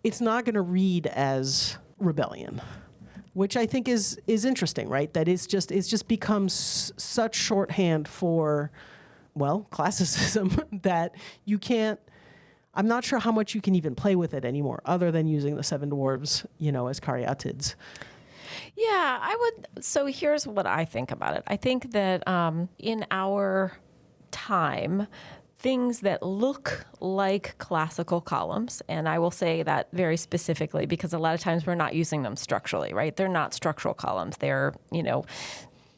going to read as rebellion, which I think is interesting, right? That it's just become such shorthand for, classicism that you can't. I'm not sure how much you can even play with it anymore, other than using the seven dwarves, as caryatids. Yeah, I would. So here's what I think about it. I think that in our time, things that look like classical columns, and I will say that very specifically because a lot of times we're not using them structurally, right? They're not structural columns. They're,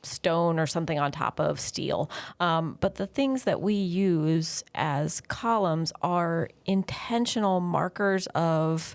stone or something on top of steel. But the things that we use as columns are intentional markers of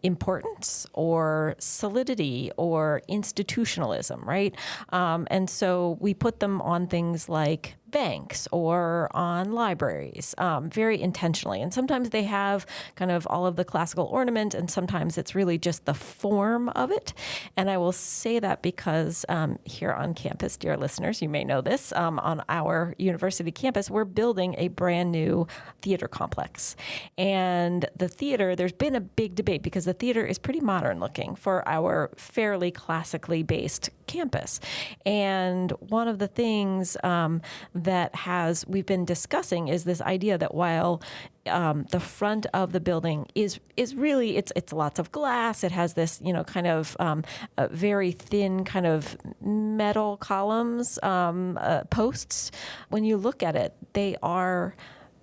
importance or solidity or institutionalism, right? And so we put them on things like banks or on libraries very intentionally. And sometimes they have kind of all of the classical ornament, and sometimes it's really just the form of it. And I will say that because here on campus, dear listeners, you may know this, on our university campus, we're building a brand new theater complex. And the theater, there's been a big debate because the theater is pretty modern looking for our fairly classically based campus. And one of the things that we've been discussing is this idea that while the front of the building is really, it's lots of glass. It has this, kind of very thin kind of metal columns, posts. When you look at it, they are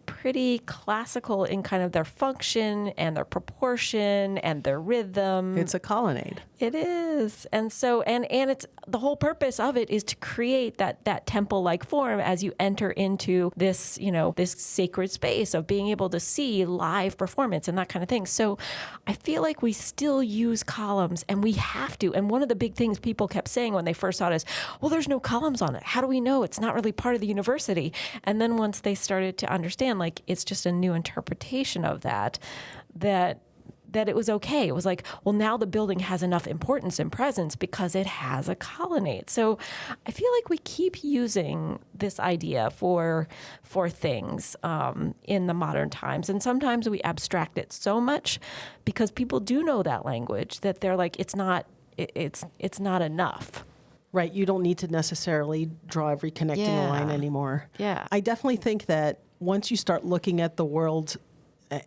pretty classical in kind of their function and their proportion and their rhythm. It's a colonnade. It is. And so, and it's, the whole purpose of it is to create that temple-like form as you enter into this, this sacred space of being able to see live performance and that kind of thing. So I feel like we still use columns, and we have to. And one of the big things people kept saying when they first saw it is, well, there's no columns on it. How do we know it's not really part of the university? And then once they started to understand, it's just a new interpretation of that it was okay. It was like, well, now the building has enough importance and presence because it has a colonnade. So I feel like we keep using this idea for things in the modern times. And sometimes we abstract it so much because people do know that language that they're like, it's not enough. Right. You don't need to necessarily draw every connecting line anymore. Yeah. I definitely think that once you start looking at the world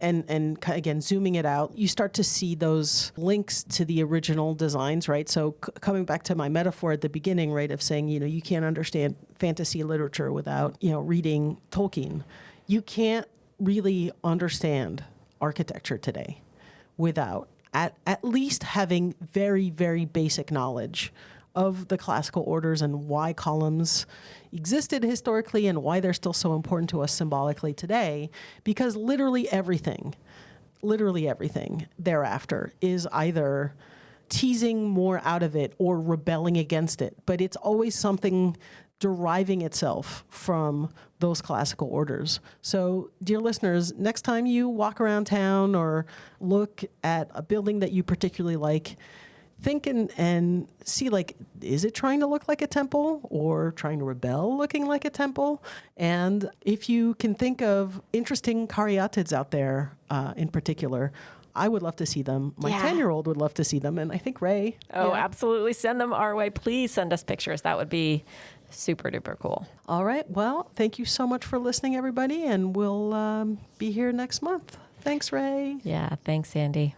and again, zooming it out, you start to see those links to the original designs, right? So coming back to my metaphor at the beginning, right, of saying, you can't understand fantasy literature without, reading Tolkien. You can't really understand architecture today without at least having very, very basic knowledge of the classical orders and why columns existed historically and why they're still so important to us symbolically today, because literally everything thereafter is either teasing more out of it or rebelling against it. But it's always something deriving itself from those classical orders. So, dear listeners, next time you walk around town or look at a building that you particularly like, think and see, like, is it trying to look like a temple or trying to rebel looking like a temple? And if you can think of interesting caryatids out there in particular, I would love to see them. My 10-year-old would love to see them. And I think Rae. Oh, absolutely. Send them our way. Please send us pictures. That would be super duper cool. All right. Well, thank you so much for listening, everybody. And we'll be here next month. Thanks, Rae. Yeah. Thanks, Andi.